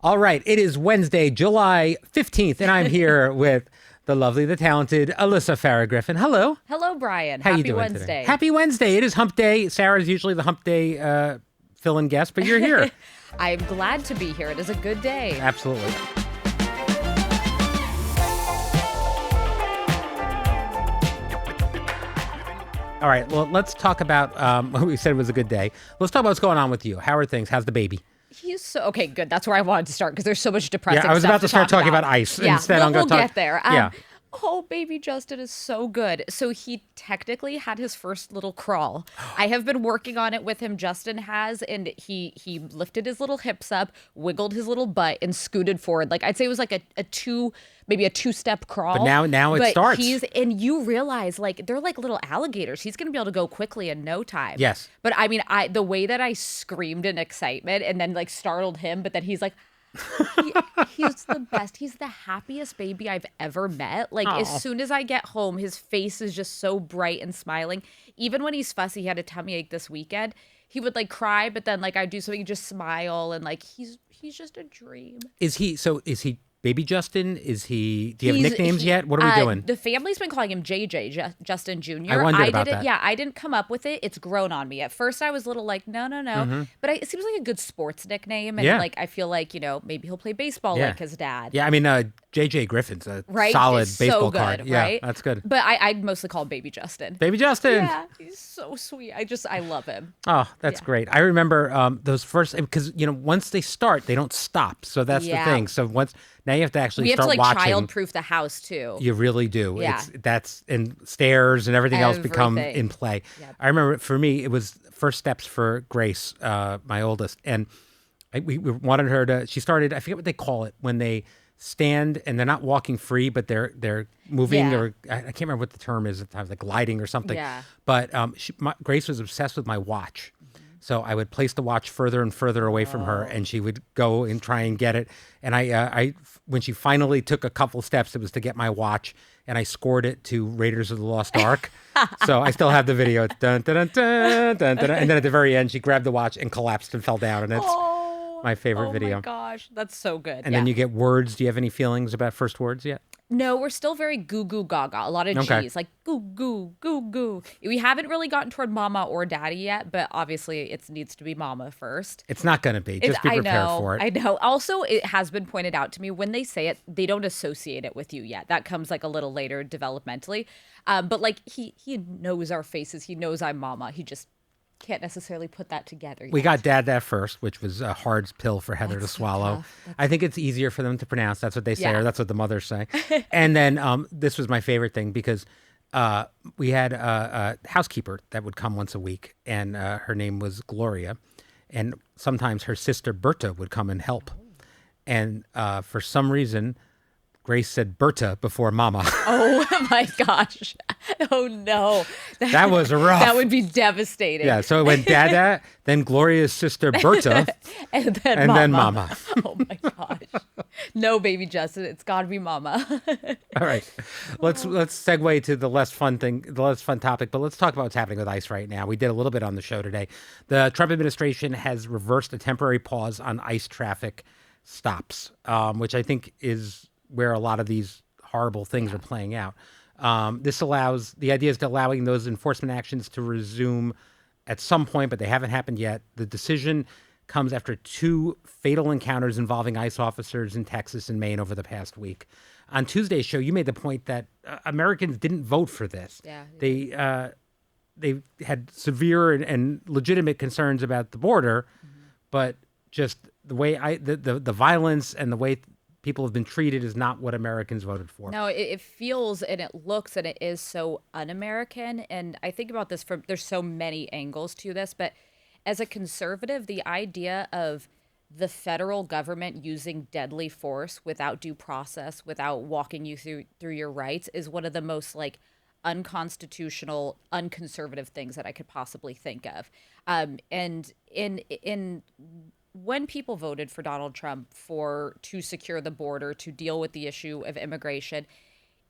All right, it is Wednesday, July 15th, and I'm here with the lovely, the talented Alyssa Farah Griffin. Hello. Hello, Brian. How you Happy doing Wednesday. today? Happy Wednesday. It is hump day. Sarah's usually the hump day fill-in guest, but you're here. I'm glad to be here. It is a good day. Absolutely. All right, well, let's talk about what we said was a good day. Let's talk about what's going on with you. How are things? How's the baby? He's so okay. Good. That's where I wanted to start because there's so much depressing. Yeah, I was stuff about to start talking about ice. Yeah, Instead, I'm going to we'll talk. get there. Yeah. Oh, baby Justin is so good. So he technically had his first little crawl. I have been working on it with him. Justin has, and he lifted his little hips up, wiggled his little butt, and scooted forward. Like I'd say it was like a two-step crawl. But now it starts. And you realize like they're like little alligators. He's gonna be able to go quickly in no time. Yes. But I mean, the way that I screamed in excitement and then like startled him, but then he's like. He's the best. He's the happiest baby I've ever met. Like as soon as I get home, his face is just so bright and smiling. Even when he's fussy, he had a tummy ache this weekend. He would like cry, but then like I'd do something, he'd just smile, and like he's just a dream. Is he baby Justin? Do you have nicknames yet? What are we doing? The family's been calling him JJ, Justin Jr. I wondered about that. Yeah, I didn't come up with it. It's grown on me. At first, I was a little like, no. Mm-hmm. But it seems like a good sports nickname. And like, I feel like, maybe he'll play baseball like his dad. Yeah, I mean, JJ Griffin's a right? solid It's baseball so good, card. Yeah, right? that's good. But I'd mostly call him Baby Justin. Baby Justin. Yeah, he's so sweet. I love him. Oh, that's great. I remember those first, because, once they start, they don't stop. So that's the thing. So now you have to actually start watching. We have to like child-proof the house too. You really do. Yeah. And stairs and everything else become in play. Yep. I remember for me, it was first steps for Grace, my oldest. And we wanted her to, she started, I forget what they call it, when they stand and they're not walking free, but they're moving, or I can't remember what the term is at times, like gliding or something. Yeah. But Grace was obsessed with my watch. So I would place the watch further and further away from her, and she would go and try and get it. And I when she finally took a couple steps, it was to get my watch, and I scored it to Raiders of the Lost Ark. So I still have the video. It's dun, dun, dun, dun, dun, dun, and then at the very end, she grabbed the watch and collapsed and fell down. And it's my favorite video. Oh my gosh, that's so good. And then you get words. Do you have any feelings about first words yet? No, we're still very goo goo gaga. A lot of G's, like goo goo goo goo. We haven't really gotten toward mama or daddy yet, but obviously it needs to be mama first. It's not going to be. Just be prepared for it. I know. Also, it has been pointed out to me when they say it, they don't associate it with you yet. That comes like a little later developmentally. But like he knows our faces. He knows I'm mama. He just can't necessarily put that together yet. We got dad that first, which was a hard pill for Heather to swallow. I think it's easier for them to pronounce. That's what they say, or that's what the mothers say. And then this was my favorite thing because we had a housekeeper that would come once a week, and her name was Gloria. And sometimes her sister Berta would come and help. And for some reason, Grace said Berta before mama. Oh my gosh. Oh no. That was rough. That would be devastating. Yeah, so it went Dada, then Gloria's sister Berta, and then mama. Oh my gosh. No, baby Justin, it's gotta be mama. All right. Let's segue to the less fun topic, but let's talk about what's happening with ICE right now. We did a little bit on the show today. The Trump administration has reversed a temporary pause on ICE traffic stops, which I think is where a lot of these horrible things are playing out. The idea is to allowing those enforcement actions to resume at some point, but they haven't happened yet. The decision comes after 2 fatal encounters involving ICE officers in Texas and Maine over the past week. On Tuesday's show, you made the point that Americans didn't vote for this. Yeah. They had severe and legitimate concerns about the border, but just the way the violence and the way people have been treated is not what Americans voted for. No, it feels and it looks and it is so un-American. And I think about this there's so many angles to this, but as a conservative, the idea of the federal government using deadly force without due process, without walking you through your rights is one of the most like unconstitutional, unconservative things that I could possibly think of. And in when people voted for Donald Trump to secure the border, to deal with the issue of immigration,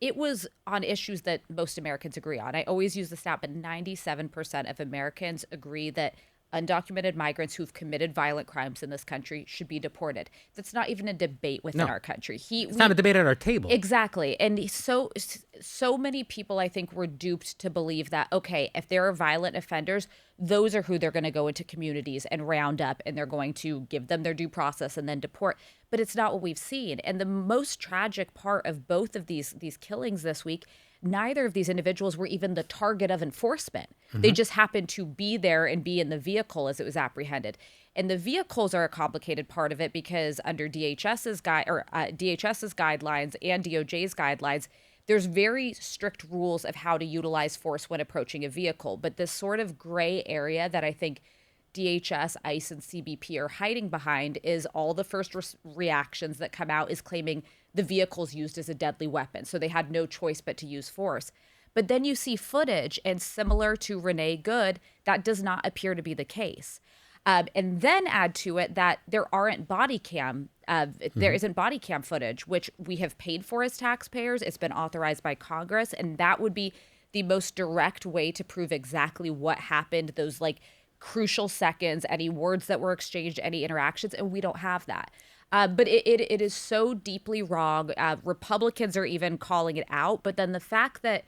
it was on issues that most Americans agree on. I always use the stat, but 97% of Americans agree that undocumented migrants who've committed violent crimes in this country should be deported. That's not even a debate within No. our country. It's not a debate at our table. Exactly. And so many people, I think, were duped to believe that, okay, if there are violent offenders, those are who they're going to go into communities and round up, and they're going to give them their due process and then deport. But it's not what we've seen. And the most tragic part of both of these killings this week, neither of these individuals were even the target of enforcement. They just happened to be there and be in the vehicle as it was apprehended. And the vehicles are a complicated part of it because under DHS's guidelines and DOJ's guidelines, there's very strict rules of how to utilize force when approaching a vehicle. But this sort of gray area that I think DHS, ICE, and CBP are hiding behind is all the first reactions that come out is claiming the vehicle's used as a deadly weapon. So they had no choice but to use force. But then you see footage, and similar to Renee Good, that does not appear to be the case. And then add to it that there isn't body cam footage, which we have paid for as taxpayers. It's been authorized by Congress, and that would be the most direct way to prove exactly what happened, those like crucial seconds, any words that were exchanged, any interactions, and we don't have that. But it is so deeply wrong. Republicans are even calling it out, but then the fact that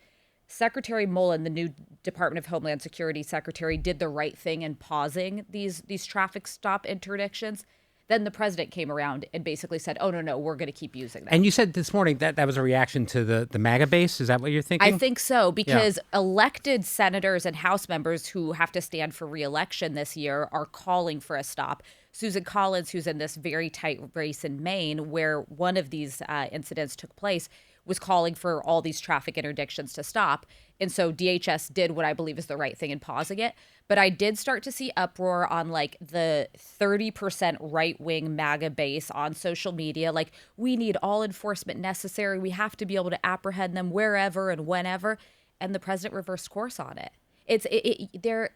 Secretary Mullen, the new Department of Homeland Security secretary, did the right thing in pausing these traffic stop interdictions. Then the president came around and basically said, oh, no, we're going to keep using them. And you said this morning that was a reaction to the MAGA base. Is that what you're thinking? I think so, because elected senators and House members who have to stand for re-election this year are calling for a stop. Susan Collins, who's in this very tight race in Maine, where one of these incidents took place, was calling for all these traffic interdictions to stop. And so DHS did what I believe is the right thing in pausing it. But I did start to see uproar on like the 30% right-wing MAGA base on social media. Like, we need all enforcement necessary. We have to be able to apprehend them wherever and whenever. And the president reversed course on it. It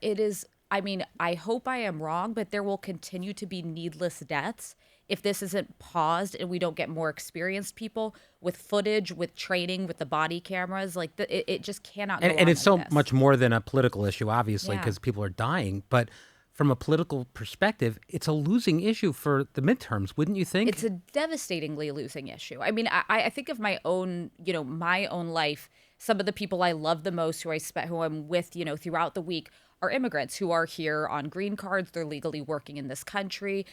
is. I mean, I hope I am wrong, but there will continue to be needless deaths if this isn't paused and we don't get more experienced people with footage, with training, with the body cameras. Like, it just cannot go on and it's so like this. much more than a political issue, obviously, Yeah. because people are dying. But from a political perspective, it's a losing issue for the midterms, wouldn't you think? It's a devastatingly losing issue. I mean, I think of my own life. Some of the people I love the most, who I'm with, throughout the week, are immigrants who are here on green cards. They're legally working in this country.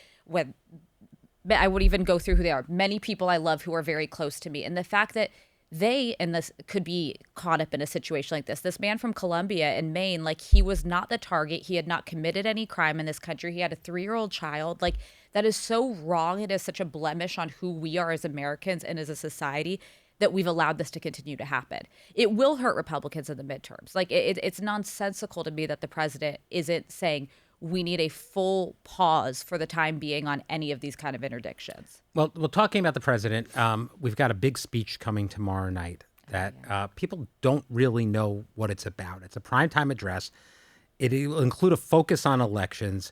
I would even go through who they are. Many people I love who are very close to me. And the fact that they and this could be caught up in a situation like this. This man from Colombia in Maine, like, he was not the target. He had not committed any crime in this country. He had a 3-year-old child. Like, that is so wrong. It is such a blemish on who we are as Americans and as a society that we've allowed this to continue to happen. It will hurt Republicans in the midterms. Like, it's nonsensical to me that the president isn't saying we need a full pause for the time being on any of these kind of interdictions. Well, talking about the president, we've got a big speech coming tomorrow night that people don't really know what it's about. It's a primetime address. It will include a focus on elections.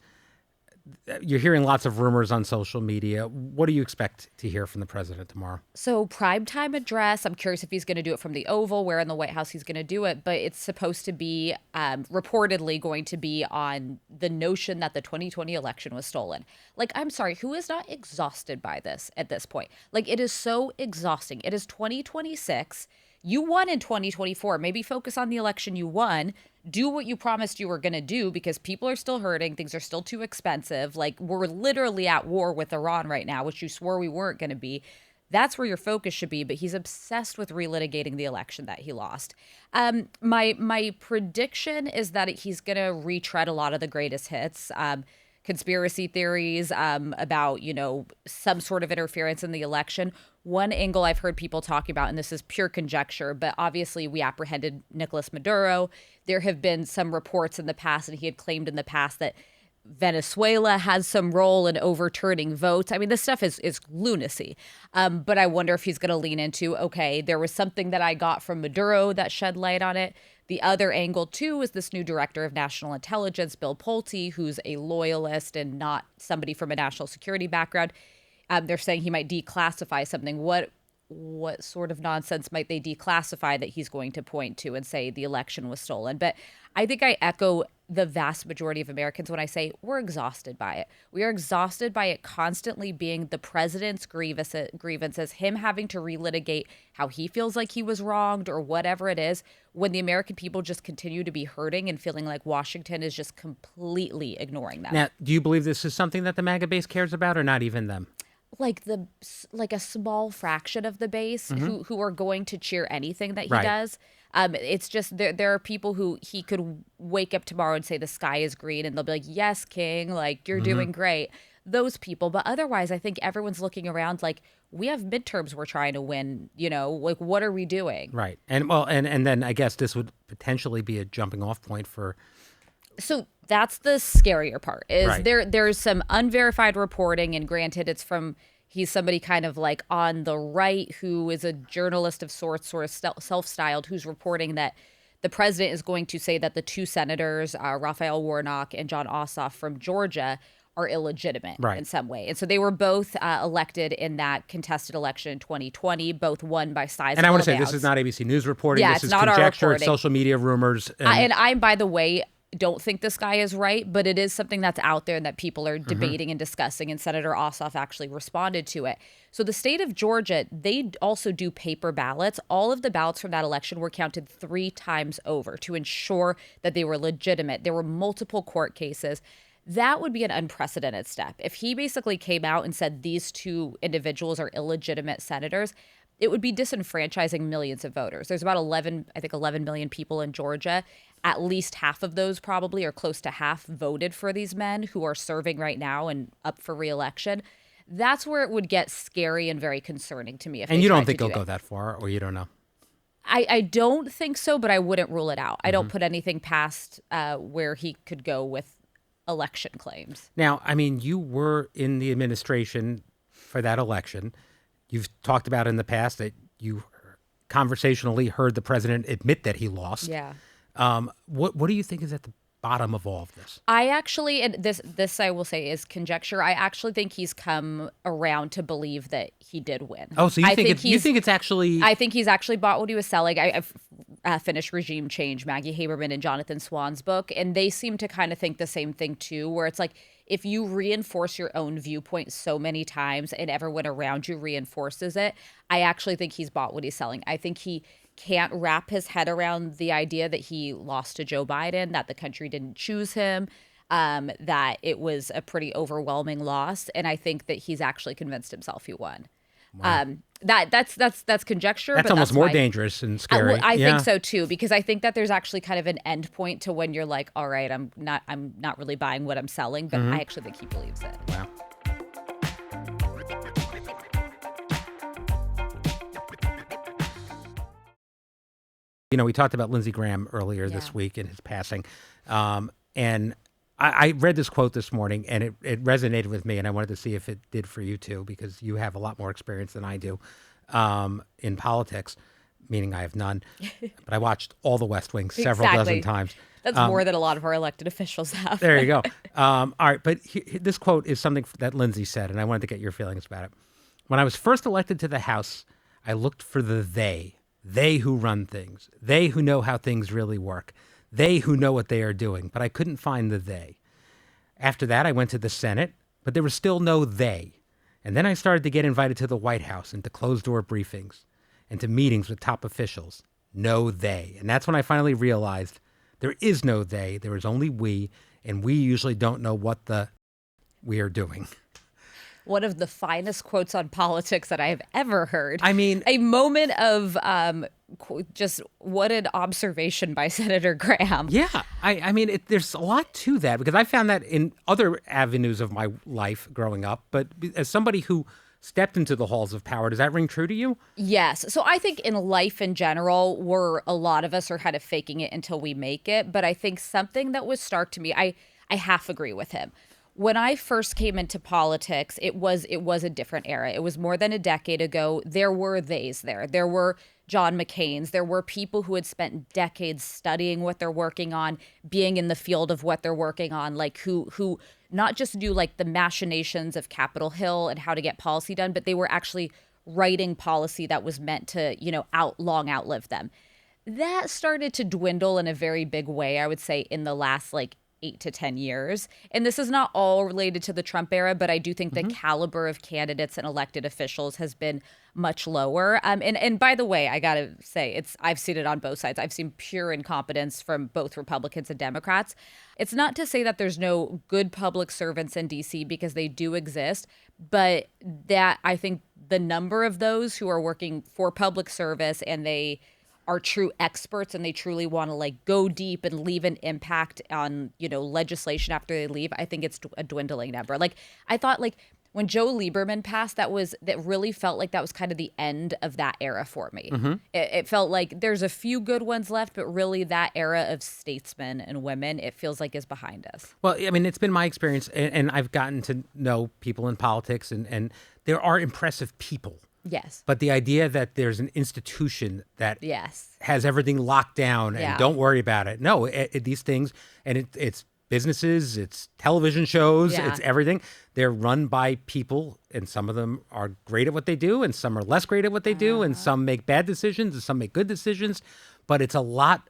You're hearing lots of rumors on social media. What do you expect to hear from the president tomorrow? So, primetime address, I'm curious if he's going to do it from the Oval, where in the White House he's going to do it, but it's supposed to be reportedly going to be on the notion that the 2020 election was stolen. Like, I'm sorry, who is not exhausted by this at this point? Like, it is so exhausting. It is 2026. You won in 2024. Maybe focus on the election you won. Do what you promised you were going to do, because people are still hurting. Things are still too expensive. Like, we're literally at war with Iran right now, which you swore we weren't going to be. That's where your focus should be. But he's obsessed with relitigating the election that he lost. My prediction is that he's going to retread a lot of the greatest hits. Conspiracy theories about, some sort of interference in the election. One angle I've heard people talking about, and this is pure conjecture, but obviously we apprehended Nicolas Maduro. There have been some reports in the past, and he had claimed in the past that Venezuela has some role in overturning votes. I mean, this stuff is lunacy. But I wonder if he's going to lean into, okay, there was something that I got from Maduro that shed light on it. The other angle, too, is this new director of national intelligence, Bill Pulte, who's a loyalist and not somebody from a national security background. They're saying he might declassify something. What sort of nonsense might they declassify that he's going to point to and say the election was stolen? But I think I echo the vast majority of Americans when I say we're exhausted by it. We are exhausted by it constantly being the president's grievances, him having to relitigate how he feels like he was wronged or whatever it is, when the American people just continue to be hurting and feeling like Washington is just completely ignoring them. Now, do you believe this is something that the MAGA base cares about, or not even them? Like a small fraction of the base who are going to cheer anything that he Right. does. It's just there are people who he could wake up tomorrow and say the sky is green and they'll be like, yes, King, like you're doing great. Those people. But otherwise, I think everyone's looking around like we have midterms we're trying to win, like what are we doing? Right. And well, and then I guess this would potentially be a jumping off point for. So that's the scarier part is Right. there's some unverified reporting, and granted he's somebody kind of like on the right who is a journalist of sorts, sort of self-styled, who's reporting that the president is going to say that the two senators, Raphael Warnock and John Ossoff from Georgia, are illegitimate Right. in some way. And so they were both elected in that contested election in 2020, both won by sizable And I want to say amounts. this is not ABC News reporting. Yeah, This it's is not our conjecture. It's reporting. social media rumors. And I, by the way, don't think this guy is right, but it is something that's out there that people are debating and discussing, and Senator Ossoff actually responded to it. So the state of Georgia, they also do paper ballots. All of the ballots from that election were counted 3 times over to ensure that they were legitimate. There were multiple court cases. That would be an unprecedented step. If he basically came out and said these two individuals are illegitimate senators, it would be disenfranchising millions of voters. There's about 11 million people in Georgia. At least half of those probably, or close to half, voted for these men who are serving right now and up for re-election. That's where it would get scary and very concerning to me. If and they you don't tried think to he'll do go it. that far, or you don't know? I don't think so, but I wouldn't rule it out. I don't put anything past where he could go with election claims. Now, I mean, you were in the administration for that election. You've talked about in the past that you conversationally heard the president admit that he lost. Yeah. What do you think is at the bottom of all of this? I actually, and this I will say is conjecture. I actually think he's come around to believe that he did win. Oh, so you I think it's actually? I think he's actually bought what he was selling. I've finished Regime Change, Maggie Haberman and Jonathan Swan's book, and they seem to kind of think the same thing too, where it's like if you reinforce your own viewpoint so many times and everyone around you reinforces it, I actually think he's bought what he's selling. I think he can't wrap his head around the idea that he lost to Joe Biden, that the country didn't choose him, that it was a pretty overwhelming loss, and I think that he's actually convinced himself he won. Wow. That's conjecture. That's but almost that's more my, dangerous and scary. I Yeah. think so too, because I think that there's actually kind of an end point to when you're like, all right, I'm not really buying what I'm selling, but I actually think he believes it. Wow. You know, we talked about Lindsey Graham earlier this Yeah. week and his passing. And I read this quote this morning, and it resonated with me, and I wanted to see if it did for you too, because you have a lot more experience than I do in politics, meaning I have none. But I watched all the West Wing several dozen Exactly. times. That's more than a lot of our elected officials have. There you go. All right, but this quote is something that Lindsey said, and I wanted to get your feelings about it. When I was first elected to the House, I looked for the they who run things, they who know how things really work, they who know what they are doing, but I couldn't find the they. After that, I went to the Senate, but there was still no they. And then I started to get invited to the White House and to closed-door briefings and to meetings with top officials. No they. And that's when I finally realized there is no they, there is only we, and we usually don't know what we are doing. One of the finest quotes on politics that I have ever heard. I mean, a moment of just what an observation by Senator Graham. yeah, I mean, there's a lot to that, because I found that in other avenues of my life growing up. But as somebody who stepped into the halls of power, does that ring true to you? Yes. So I think in life in general, a lot of us are kind of faking it until we make it. But I think something that was stark to me, I half agree with him. When I first came into politics, it was a different era. It was more than a decade ago. There were theys there. There were John McCain's. There were people who had spent decades studying what they're working on, being in the field of what they're working on, like who not just do like the machinations of Capitol Hill and how to get policy done, but they were actually writing policy that was meant to, outlive them. That started to dwindle in a very big way, I would say, in the last like 8 to 10 years. And this is not all related to the Trump era, but I do think the caliber of candidates and elected officials has been much lower. And by the way, I got to say, I've seen it on both sides. I've seen pure incompetence from both Republicans and Democrats. It's not to say that there's no good public servants in DC, because they do exist, but that I think the number of those who are working for public service and they are true experts and they truly want to like go deep and leave an impact on, legislation after they leave, I think it's a dwindling number. Like I thought like when Joe Lieberman passed, that really felt like that was kind of the end of that era for me. It felt like there's a few good ones left, but really that era of statesmen and women, it feels like is behind us. Well, I mean, it's been my experience, and I've gotten to know people in politics, and there are impressive people. Yes. But the idea that there's an institution that Yes. has everything locked down and Yeah. don't worry about it. No, these things, and it's businesses, it's television shows, Yeah. it's everything. They're run by people, and some of them are great at what they do, and some are less great at what they do, and some make bad decisions, and some make good decisions. But it's a lot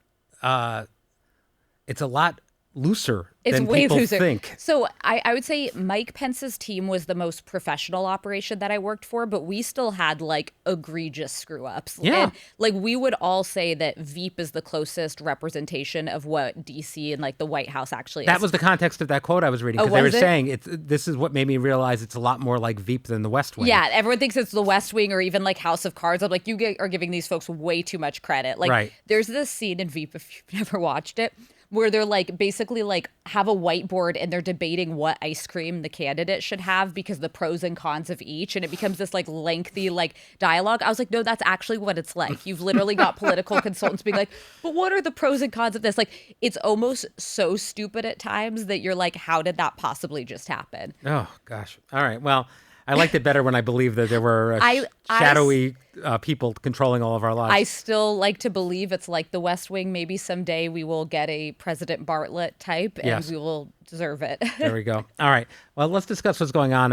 looser It's than way people looser. think. So I would say Mike Pence's team was the most professional operation that I worked for, but we still had like egregious screw ups. Yeah. And, like we would all say that Veep is the closest representation of what DC and like the White House actually is. That was the context of that quote I was reading, Oh, because they were was it? saying this is what made me realize it's a lot more like Veep than the West Wing. Yeah, everyone thinks it's the West Wing or even like House of Cards. I'm like, are giving these folks way too much credit. Like, Right. There's this scene in Veep, if you've never watched it, where they're like basically like have a whiteboard and they're debating what ice cream the candidate should have because the pros and cons of each, and it becomes this like lengthy like dialogue. I was like, no, that's actually what it's like. You've literally got political consultants being like, but what are the pros and cons of this? Like, it's almost so stupid at times that you're like, how did that possibly just happen? Oh, gosh. All right. Well, I liked it better when I believed that there were I shadowy people controlling all of our lives. I still like to believe it's like the West Wing. Maybe someday we will get a President Bartlett type and Yes. we will deserve it. There we go. All right. Well, let's discuss what's going on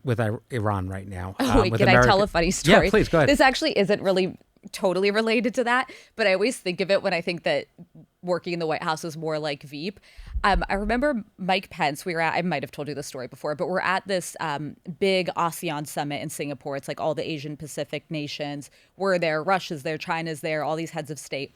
with Iran right now. Wait, with can I America. tell a funny story? Yeah, please, go ahead. This actually isn't really totally related to that, but I always think of it when I think that working in the White House is more like Veep. I remember Mike Pence, I might have told you the story before, but we're at this big ASEAN summit in Singapore. It's like all the Asian Pacific nations. We're there, Russia's there, China's there, all these heads of state.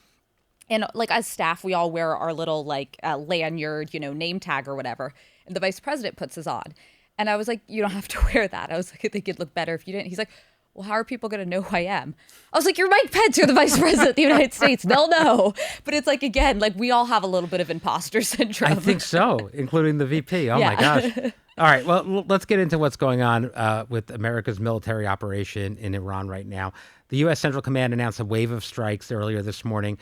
And like as staff, we all wear our little like lanyard, name tag or whatever. And the vice president puts his on. And I was like, you don't have to wear that. I was like, I think it'd look better if you didn't. He's like, well, how are people going to know who I am? I was like, you're Mike Pence. You're the vice president of the United States. They'll know. But it's like, again, like we all have a little bit of imposter syndrome. I think so, including the VP. Oh, Yeah. my gosh. All right. Well, let's get into what's going on with America's military operation in Iran right now. The U.S. Central Command announced a wave of strikes earlier this morning.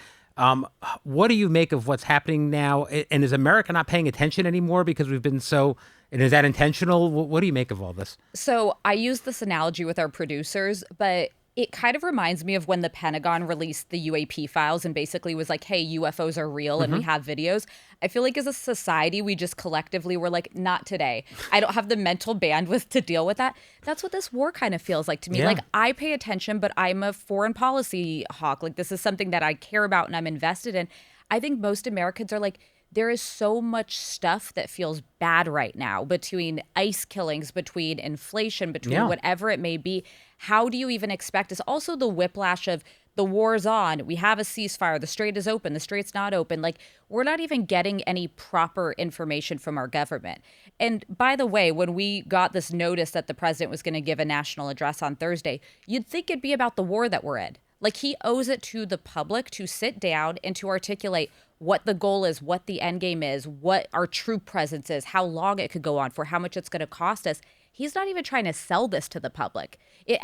What do you make of what's happening now? And is America not paying attention anymore because we've been so... And is that intentional? What do you make of all this? So I use this analogy with our producers, but it kind of reminds me of when the Pentagon released the UAP files and basically was like, hey, UFOs are real and we have videos. I feel like as a society, we just collectively were like, not today. I don't have the mental bandwidth to deal with that. That's what this war kind of feels like to me. Yeah. Like I pay attention, but I'm a foreign policy hawk. Like this is something that I care about and I'm invested in. I think most Americans are like, there is so much stuff that feels bad right now between ICE killings, between inflation, between whatever it may be. How do you even expect us? Also, the whiplash of the war's on. We have a ceasefire. The strait is open. The strait's not open. Like, we're not even getting any proper information from our government. And by the way, when we got this notice that the president was going to give a national address on Thursday, you'd think it'd be about the war that we're in. Like, he owes it to the public to sit down and to articulate what the goal is, what the end game is, what our troop presence is, how long it could go on for, how much it's going to cost us. He's not even trying to sell this to the public. It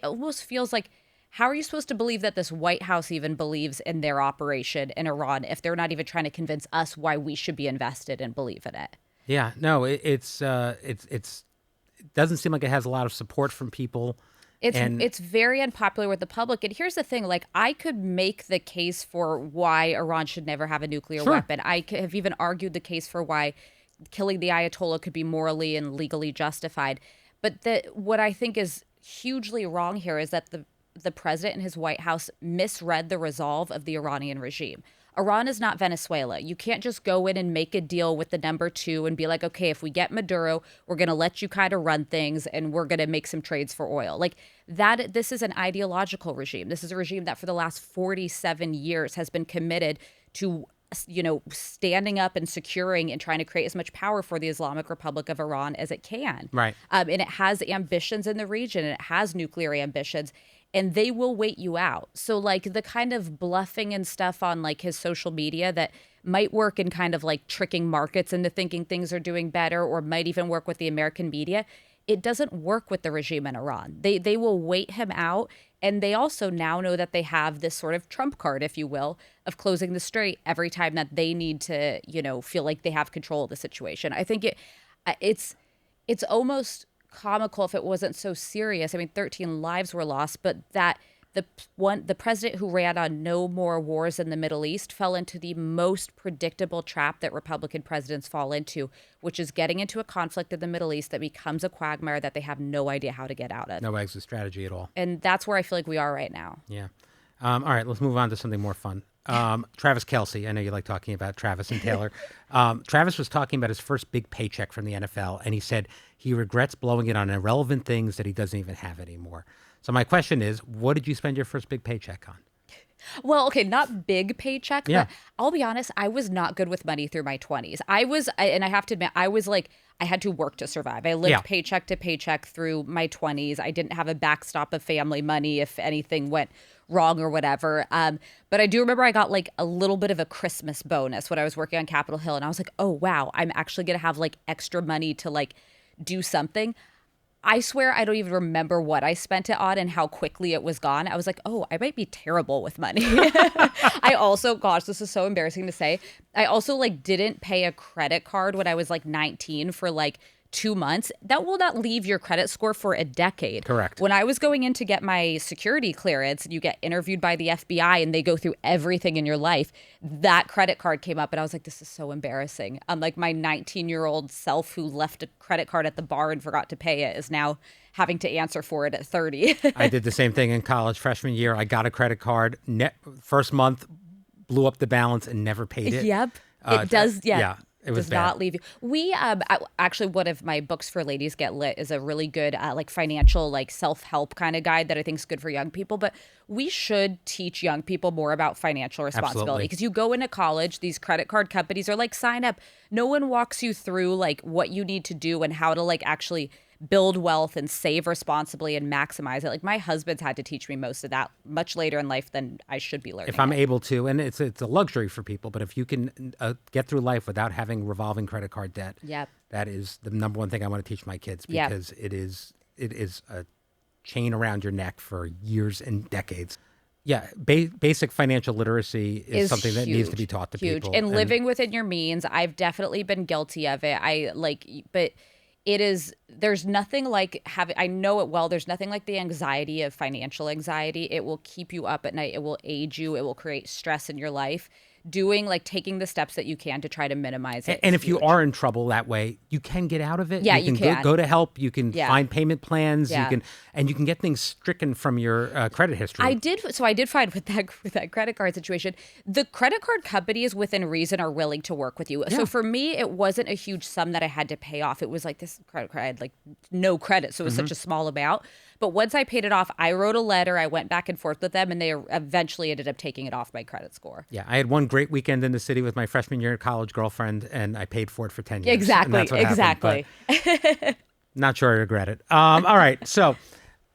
almost feels like, how are you supposed to believe that this White House even believes in their operation in Iran if they're not even trying to convince us why we should be invested and believe in it? Yeah, no, it doesn't seem like it has a lot of support from people. It's very unpopular with the public. And here's the thing, like, I could make the case for why Iran should never have a nuclear weapon. I have even argued the case for why killing the Ayatollah could be morally and legally justified. But what I think is hugely wrong here is that the president and his White House misread the resolve of the Iranian regime. Iran is not Venezuela. You can't just go in and make a deal with the number two and be like, okay, if we get Maduro, we're going to let you kind of run things and we're going to make some trades for oil. Like that, this is an ideological regime. This is a regime that for the last 47 years has been committed to, standing up and securing and trying to create as much power for the Islamic Republic of Iran as it can. Right. And it has ambitions in the region, and it has nuclear ambitions, and they will wait you out. So like the kind of bluffing and stuff on like his social media that might work in kind of like tricking markets into thinking things are doing better, or might even work with the American media, it doesn't work with the regime in Iran. They will wait him out. And they also now know that they have this sort of trump card, if you will, of closing the strait every time that they need to, feel like they have control of the situation. I think it's almost comical if it wasn't so serious. I mean, 13 lives were lost, but that the president who ran on no more wars in the Middle East fell into the most predictable trap that Republican presidents fall into, which is getting into a conflict in the Middle East that becomes a quagmire that they have no idea how to get out of. No exit strategy at all. And that's where I feel like we are right now. Yeah. All right, let's move on to something more fun. Travis Kelce, I know you like talking about Travis and Taylor. Travis was talking about his first big paycheck from the NFL, and he said he regrets blowing it on irrelevant things that he doesn't even have anymore. So my question is, what did you spend your first big paycheck on? Well, okay, not big paycheck, Yeah. but I'll be honest, I was not good with money through my 20s. And I have to admit, I was like, I had to work to survive. I lived paycheck to paycheck through my 20s. I didn't have a backstop of family money if anything went wrong or whatever. But I do remember I got like a little bit of a Christmas bonus when I was working on Capitol Hill. And I was like, oh, wow, I'm actually going to have like extra money to like do something. I swear I don't even remember what I spent it on and how quickly it was gone. I was like, oh, I might be terrible with money. I also, gosh, this is so embarrassing to say. I also like didn't pay a credit card when I was like 19 for like 2 months. That will not leave your credit score for a decade. Correct. When I was going in to get my security clearance, you get interviewed by the FBI and they go through everything in your life. That credit card came up and I was like, this is so embarrassing. Unlike my 19-year-old self who left a credit card at the bar and forgot to pay it is now having to answer for it at 30. I did the same thing in college freshman year. I got a credit card. First month, blew up the balance and never paid it. Yep. It does. Yeah. It was does bad. not leave you. We actually, one of my books for Ladies Get Lit is a really good like financial like self-help kind of guide that I think is good for young people. But we should teach young people more about financial responsibility, because you go into college, these credit card companies are like, sign up. No one walks you through like what you need to do and how to like actually build wealth and save responsibly and maximize it. Like my husband's had to teach me most of that much later in life than I should be learning. If I'm able to, and it's a luxury for people, but if you can get through life without having revolving credit card debt, that is the number one thing I want to teach my kids, because it is a chain around your neck for years and decades. Yeah, basic financial literacy is something that needs to be taught to people. And living within your means, I've definitely been guilty of it. But there's nothing like I know it well, there's nothing like the anxiety of financial anxiety. It will keep you up at night. It will age you. It will create stress in your life. Taking the steps that you can to try to minimize it. And if you are in trouble that way, you can get out of it. Yeah, you can. Go to help. You can find payment plans. Yeah. You can get things stricken from your credit history. I did find with that credit card situation, the credit card companies within reason are willing to work with you. Yeah. So for me, it wasn't a huge sum that I had to pay off. It was like this credit card, I had like no credit, so it was such a small amount. But once I paid it off, I wrote a letter. I went back and forth with them, and they eventually ended up taking it off my credit score. Yeah, I had one great weekend in the city with my freshman year college girlfriend, and I paid for it for 10 years. Exactly. Happened, not sure I regret it. All right, so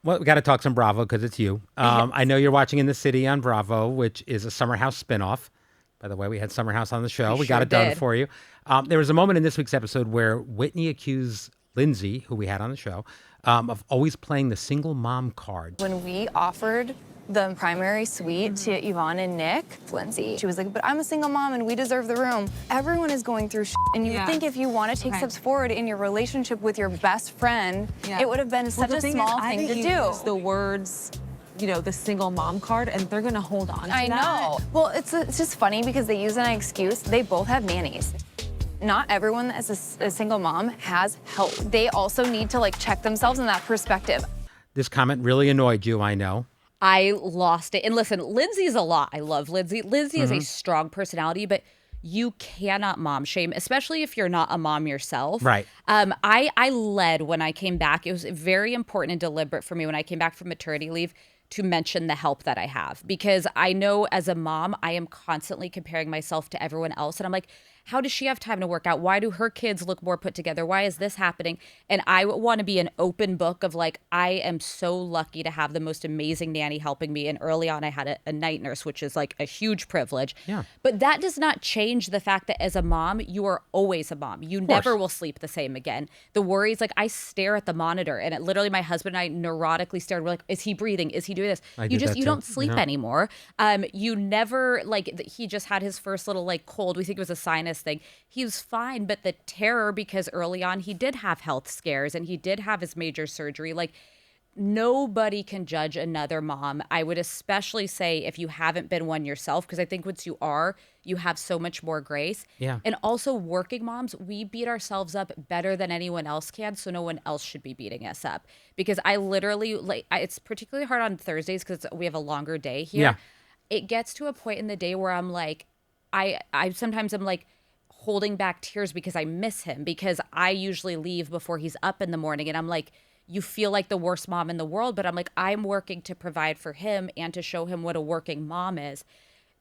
we got to talk some Bravo, because it's you. I know you're watching In the City on Bravo, which is a Summer House spinoff. By the way, we had Summer House on the show. We got it done for you. There was a moment in this week's episode where Whitney accused Lindsay, who we had on the show, of always playing the single mom card. When we offered the primary suite to Yvonne and Nick, Lindsay, she was like, but I'm a single mom and we deserve the room. Everyone is going through shit, and you would think if you want to take steps forward in your relationship with your best friend, it would have been such a small thing to do. The words, the single mom card, and they're gonna hold on to that. I know. Well, it's just funny because they use an excuse. They both have nannies. Not everyone that is a single mom has help. They also need to check themselves in that perspective. This comment really annoyed you, I know. I lost it. And listen, Lindsay's a lot. I love Lindsay. Lindsay is a strong personality, but you cannot mom shame, especially if you're not a mom yourself. Right. I led when I came back. It was very important and deliberate for me when I came back from maternity leave to mention the help that I have, because I know as a mom, I am constantly comparing myself to everyone else. And I'm like, how does she have time to work out? Why do her kids look more put together? Why is this happening? And I want to be an open book of like, I am so lucky to have the most amazing nanny helping me. And early on, I had a night nurse, which is like a huge privilege. Yeah. But that does not change the fact that as a mom, you are always a mom. You never will sleep the same again. The worries, like I stare at the monitor and it literally my husband and I neurotically stared. We're like, is he breathing? Is he doing this? You don't sleep anymore. You never he just had his first little like cold. We think it was a sinus thing. He was fine, but the terror, because early on he did have health scares and he did have his major surgery. Like nobody can judge another mom. I would especially say if you haven't been one yourself, because I think once you are, you have so much more grace. Yeah. And also working moms, we beat ourselves up better than anyone else can. So no one else should be beating us up, because I literally it's particularly hard on Thursdays because we have a longer day here. Yeah. It gets to a point in the day where I'm like, I sometimes I'm like, holding back tears because I miss him, because I usually leave before he's up in the morning. And I'm like, you feel like the worst mom in the world, but I'm like, I'm working to provide for him and to show him what a working mom is.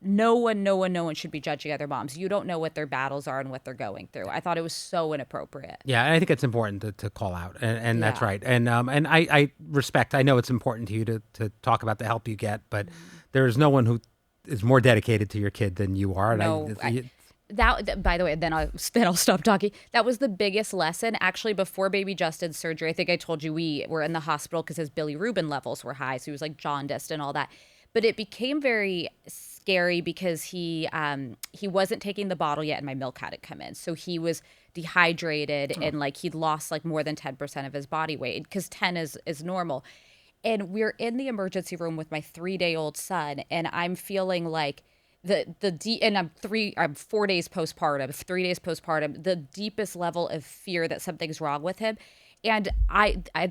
No one should be judging other moms. You don't know what their battles are and what they're going through. I thought it was so inappropriate. Yeah, and I think it's important to call out, and that's Yeah. right. And I respect. I know it's important to you to talk about the help you get, but there is no one who is more dedicated to your kid than you are. And No, that by the way, then I'll stop talking. That was the biggest lesson. Actually, before baby Justin's surgery, I think I told you we were in the hospital because his bilirubin levels were high. So he was like jaundiced and all that. But it became very scary because he wasn't taking the bottle yet and my milk hadn't come in. So he was dehydrated and like he'd lost like more than 10% of his body weight, because 10 is normal. And we're in the emergency room with my 3-day-old son, and I'm feeling like and I'm 4 days postpartum, 3 days postpartum, the deepest level of fear that something's wrong with him. And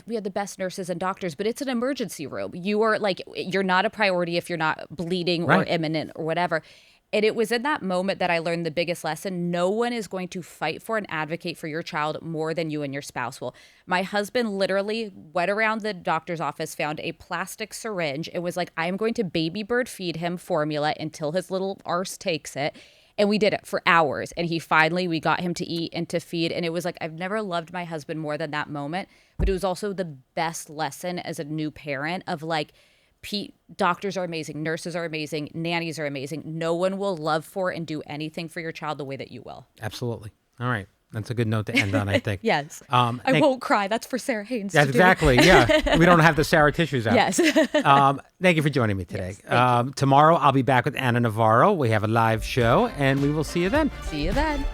we had the best nurses and doctors, but it's an emergency room. You are like, you're not a priority if you're not bleeding or imminent or whatever. And it was in that moment that I learned the biggest lesson. No one is going to fight for and advocate for your child more than you and your spouse will. My husband literally went around the doctor's office, found a plastic syringe. It was like, I'm going to baby bird feed him formula until his little arse takes it. And we did it for hours. And we got him to eat and to feed. And it was like, I've never loved my husband more than that moment. But it was also the best lesson as a new parent of like, doctors are amazing, nurses are amazing, nannies are amazing. No one will love for and do anything for your child the way that you will. Absolutely. All right. That's a good note to end on, I think. Yes. I won't cry. That's for Sarah Haynes. That's exactly. Yeah. We don't have the Sarah tissues out. Yes. Thank you for joining me today. Yes, tomorrow I'll be back with Anna Navarro. We have a live show and we will see you then. See you then.